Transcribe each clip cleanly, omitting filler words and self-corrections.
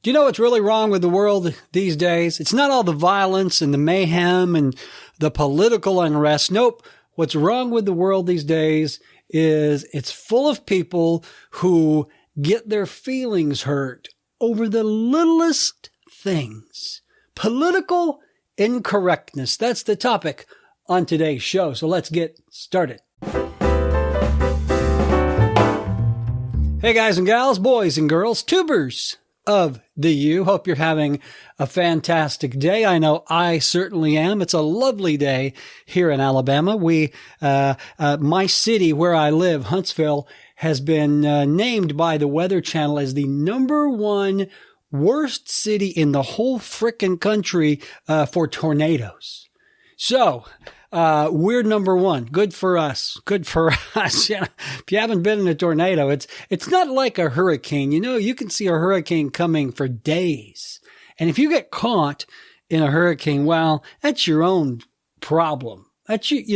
Do you know what's really wrong with the world these days? It's not all the violence and the mayhem and the political unrest. Nope. What's wrong with the world these days is it's full of people who get their feelings hurt over the littlest things. Political incorrectness. That's the topic on today's show. So let's get started. Hey guys and gals, boys and girls, tubers of the U. Hope you're having a fantastic day. I know I certainly am. It's a lovely day here in Alabama. My city where I live, Huntsville, has been named by the Weather Channel as the #1 worst city in the whole frickin' country for tornadoes. So, we're #1. Good for us. Good for us. You know, if you haven't been in a tornado, it's not like a hurricane. You know, you can see a hurricane coming for days. And if you get caught in a hurricane, well, that's your own problem. You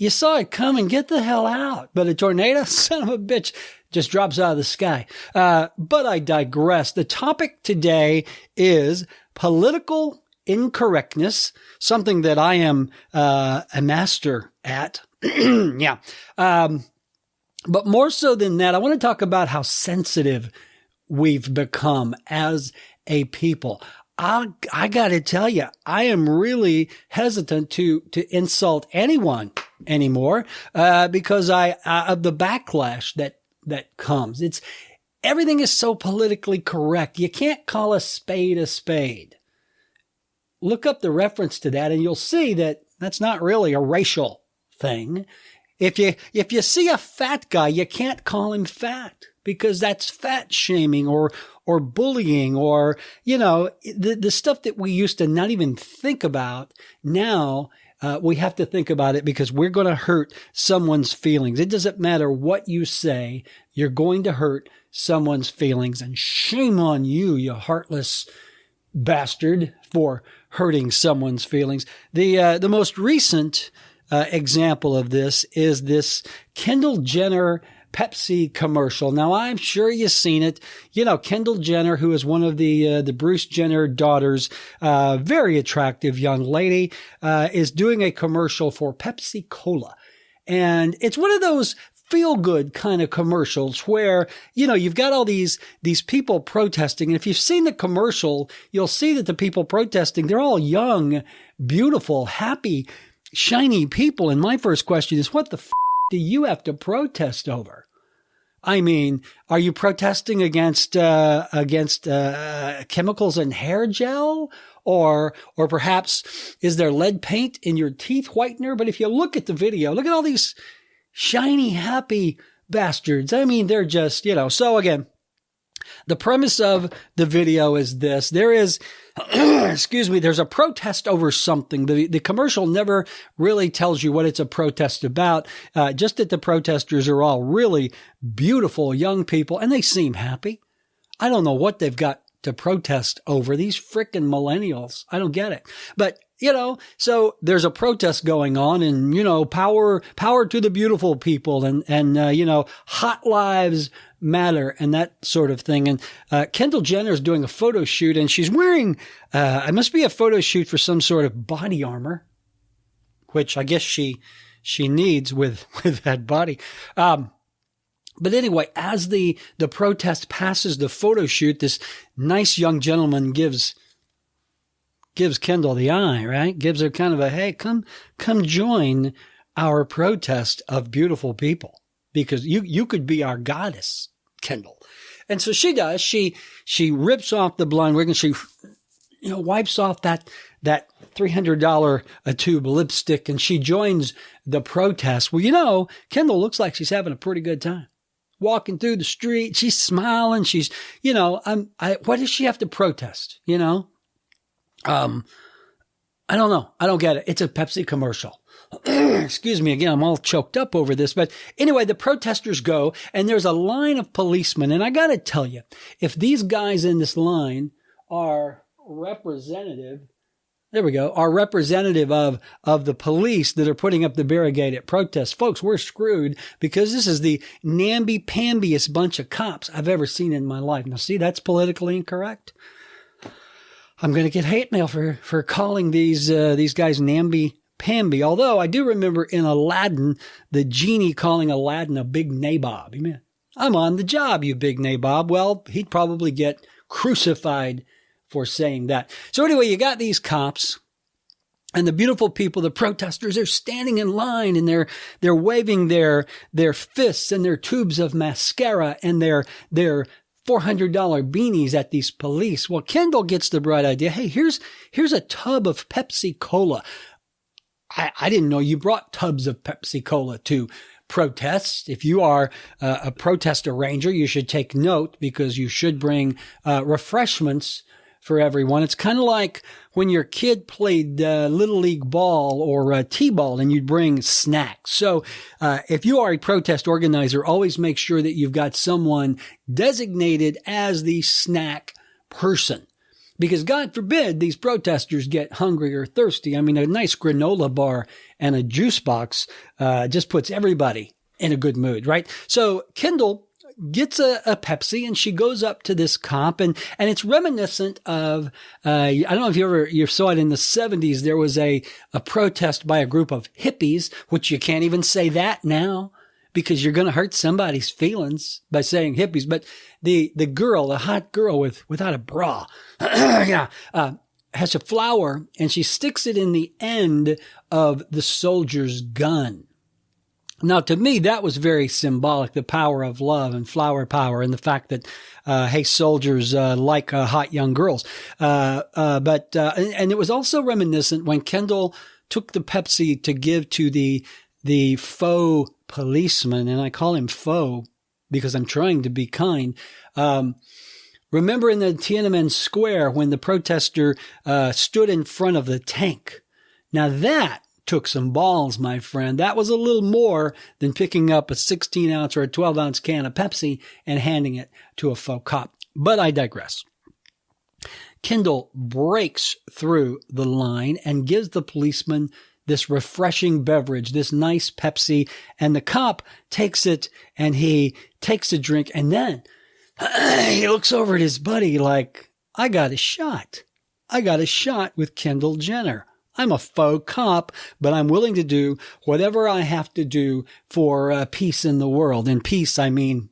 saw it coming, get the hell out. But a tornado, son of a bitch, just drops out of the sky. But I digress. The topic today is political incorrectness, something that I am a master at. Yeah. But more so than that, I want to talk about how sensitive we've become as a people. I got to tell you, I am really hesitant to insult anyone anymore because of the backlash that comes. Everything is so politically correct. You can't call a spade a spade. Look up the reference to that and you'll see that that's not really a racial thing. If you see a fat guy, you can't call him fat because that's fat shaming or bullying or, the stuff that we used to not even think about. Now, we have to think about it because we're going to hurt someone's feelings. It doesn't matter what you say. You're going to hurt someone's feelings, and shame on you, you heartless bastard, for hurting someone's feelings. The most recent example of this is this Kendall Jenner Pepsi commercial. Now, I'm sure you've seen it. You know, Kendall Jenner, who is one of the Bruce Jenner daughters, very attractive young lady, is doing a commercial for Pepsi Cola. And it's one of those feel-good kind of commercials where, you've got all these people protesting. And if you've seen the commercial, you'll see that the people protesting, they're all young, beautiful, happy, shiny people. And my first question is, what the do you have to protest over? I mean, are you protesting against chemicals in hair gel? Or perhaps is there lead paint in your teeth whitener? But if you look at the video, look at all these shiny, happy bastards. I mean, they're just, So again, the premise of the video is this. There is, there's a protest over something. The commercial never really tells you what it's a protest about. Just that the protesters are all really beautiful young people and they seem happy. I don't know what they've got to protest over. These frickin' millennials. I don't get it. But so there's a protest going on and, power to the beautiful people and hot lives matter and that sort of thing. And, Kendall Jenner is doing a photo shoot and she's wearing, it must be a photo shoot for some sort of body armor, which I guess she needs with that body. But anyway, as the protest passes the photo shoot, this nice young gentleman gives Kendall the eye, right? Gives her kind of a, hey, come join our protest of beautiful people because you could be our goddess, Kendall. And so she does. She rips off the blonde wig and she, wipes off that $300 a tube lipstick and she joins the protest. Well, Kendall looks like she's having a pretty good time. Walking through the street, she's smiling. She's, what does she have to protest? I don't know. I don't get it. It's a Pepsi commercial. Excuse me again. I'm all choked up over this. But anyway, the protesters go and there's a line of policemen. And I got to tell you, if these guys in this line are representative there we go, are representative of the police that are putting up the barricade at protests. Folks, we're screwed because this is the namby-pambiest bunch of cops I've ever seen in my life. Now, see, that's politically incorrect. I'm going to get hate mail for calling these guys namby-pamby. Although I do remember in Aladdin, the genie calling Aladdin a big nabob. Amen. I'm on the job, you big nabob. Well, he'd probably get crucified for saying that. So anyway, you got these cops and the beautiful people, the protesters, are standing in line and they're waving their fists and their tubes of mascara and their $400 beanies at these police. Well, Kendall gets the bright idea. Hey, here's a tub of Pepsi Cola. I didn't know you brought tubs of Pepsi Cola to protests. If you are a protest arranger, you should take note because you should bring refreshments for everyone. It's kind of like when your kid played Little League ball or T-ball and you'd bring snacks. So if you are a protest organizer, always make sure that you've got someone designated as the snack person. Because God forbid these protesters get hungry or thirsty. I mean, a nice granola bar and a juice box just puts everybody in a good mood, right? So Kendall gets a Pepsi and she goes up to this cop and it's reminiscent of, I don't know if you saw it in the 70s. There was a protest by a group of hippies, which you can't even say that now because you're going to hurt somebody's feelings by saying hippies. But the girl, the hot girl without a bra, has a flower and she sticks it in the end of the soldier's gun. Now, to me, that was very symbolic, the power of love and flower power and the fact that, hey, soldiers like hot young girls. But it was also reminiscent when Kendall took the Pepsi to give to the faux policeman, and I call him faux because I'm trying to be kind. Remember in the Tiananmen Square when the protester stood in front of the tank? Now that took some balls, my friend. That was a little more than picking up a 16-ounce or a 12-ounce can of Pepsi and handing it to a faux cop. But I digress. Kendall breaks through the line and gives the policeman this refreshing beverage, this nice Pepsi, and the cop takes it and he takes a drink and then he looks over at his buddy like, I got a shot. I got a shot with Kendall Jenner. I'm a faux cop, but I'm willing to do whatever I have to do for peace in the world. And peace, I mean,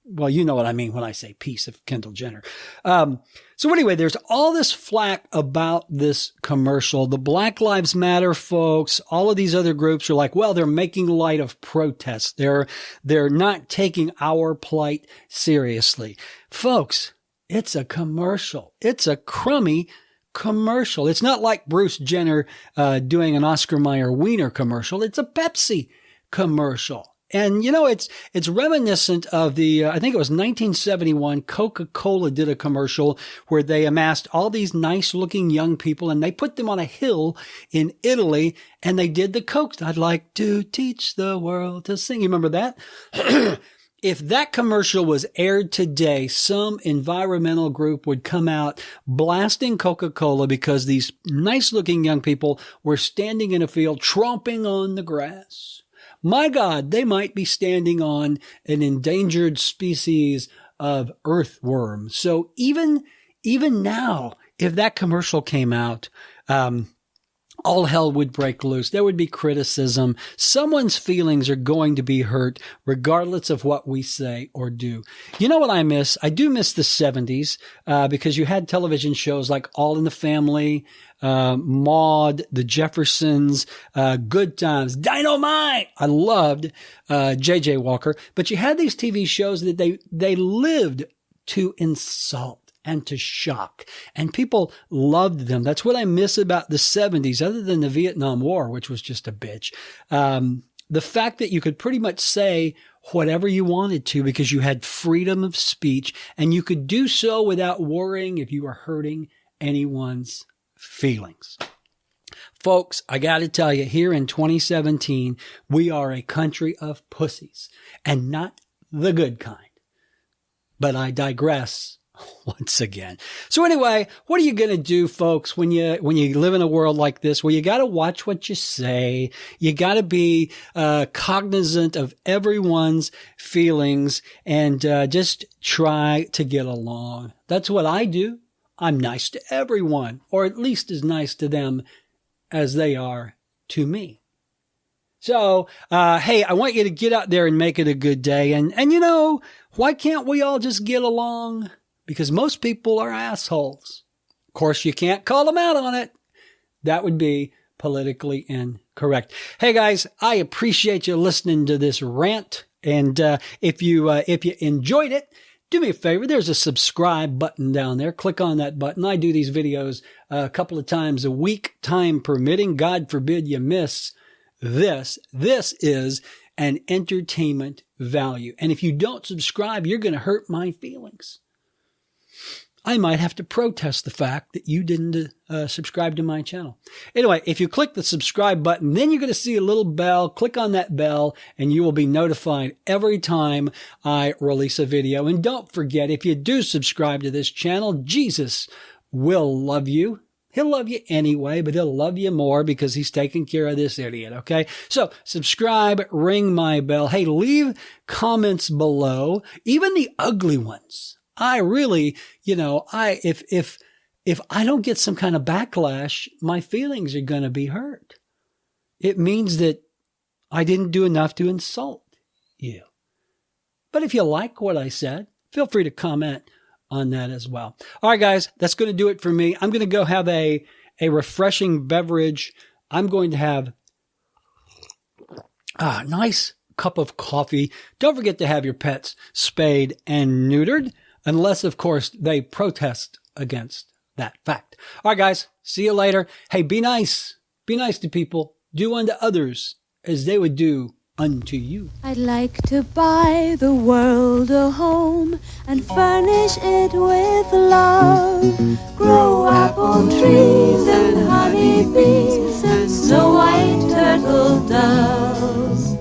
well, you know what I mean when I say peace of Kendall Jenner. So anyway, there's all this flack about this commercial. The Black Lives Matter folks, all of these other groups are like, well, they're making light of protests. They're not taking our plight seriously. Folks, it's a commercial. It's a crummy commercial. It's not like Bruce Jenner doing an Oscar Mayer Wiener commercial. It's a Pepsi commercial. And, you know, it's reminiscent of I think it was 1971, Coca-Cola did a commercial where they amassed all these nice looking young people and they put them on a hill in Italy and they did the Coke. I'd like to teach the world to sing. You remember that? If that commercial was aired today, some environmental group would come out blasting Coca-Cola because these nice looking young people were standing in a field tromping on the grass. My God, they might be standing on an endangered species of earthworm. So even now, if that commercial came out, all hell would break loose. There would be criticism. Someone's feelings are going to be hurt regardless of what we say or do. You know what I miss? I do miss the 70s because you had television shows like All in the Family, Maude, The Jeffersons, Good Times, Dynamite. I loved J.J. Walker. But you had these TV shows that they lived to insult and to shock. And people loved them. That's what I miss about the 70s, other than the Vietnam War, which was just a bitch. The fact that you could pretty much say whatever you wanted to because you had freedom of speech and you could do so without worrying if you were hurting anyone's feelings. Folks, I got to tell you, here in 2017, we are a country of pussies and not the good kind. But I digress. once again. So anyway, what are you going to do, folks, when you live in a world like this? Well, you got to watch what you say. You got to be cognizant of everyone's feelings and just try to get along. That's what I do. I'm nice to everyone, or at least as nice to them as they are to me. So, hey, I want you to get out there and make it a good day. And you know, why can't we all just get along? Because most people are assholes. Of course, you can't call them out on it. That would be politically incorrect. Hey guys, I appreciate you listening to this rant. And if you enjoyed it, do me a favor. There's a subscribe button down there. Click on that button. I do these videos a couple of times a week, time permitting. God forbid you miss this. This is an entertainment value. And if you don't subscribe, you're going to hurt my feelings. I might have to protest the fact that you didn't subscribe to my channel. Anyway, if you click the subscribe button, then you're going to see a little bell. Click on that bell and you will be notified every time I release a video. And don't forget, if you do subscribe to this channel, Jesus will love you. He'll love you anyway, but he'll love you more because he's taking care of this idiot, okay? So subscribe, ring my bell. Hey, leave comments below, even the ugly ones. I really, you know, if I don't get some kind of backlash, my feelings are going to be hurt. It means that I didn't do enough to insult you. But if you like what I said, feel free to comment on that as well. All right, guys, that's going to do it for me. I'm going to go have a refreshing beverage. I'm going to have a nice cup of coffee. Don't forget to have your pets spayed and neutered. Unless, of course, they protest against that fact. All right, guys, see you later. Hey, be nice. Be nice to people. Do unto others as they would do unto you. I'd like to buy the world a home and furnish it with love. Grow apple trees and honey bees and snow white turtle doves.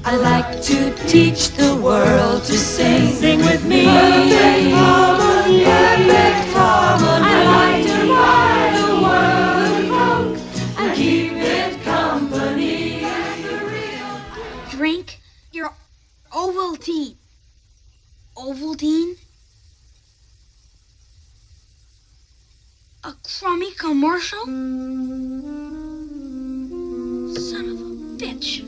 I like to teach the world to sing. Sing with me. Perfect harmony. Perfect harmony. I like to buy the world a Coke and keep it company. Drink your Ovaltine. Ovaltine? A crummy commercial? Son of a bitch.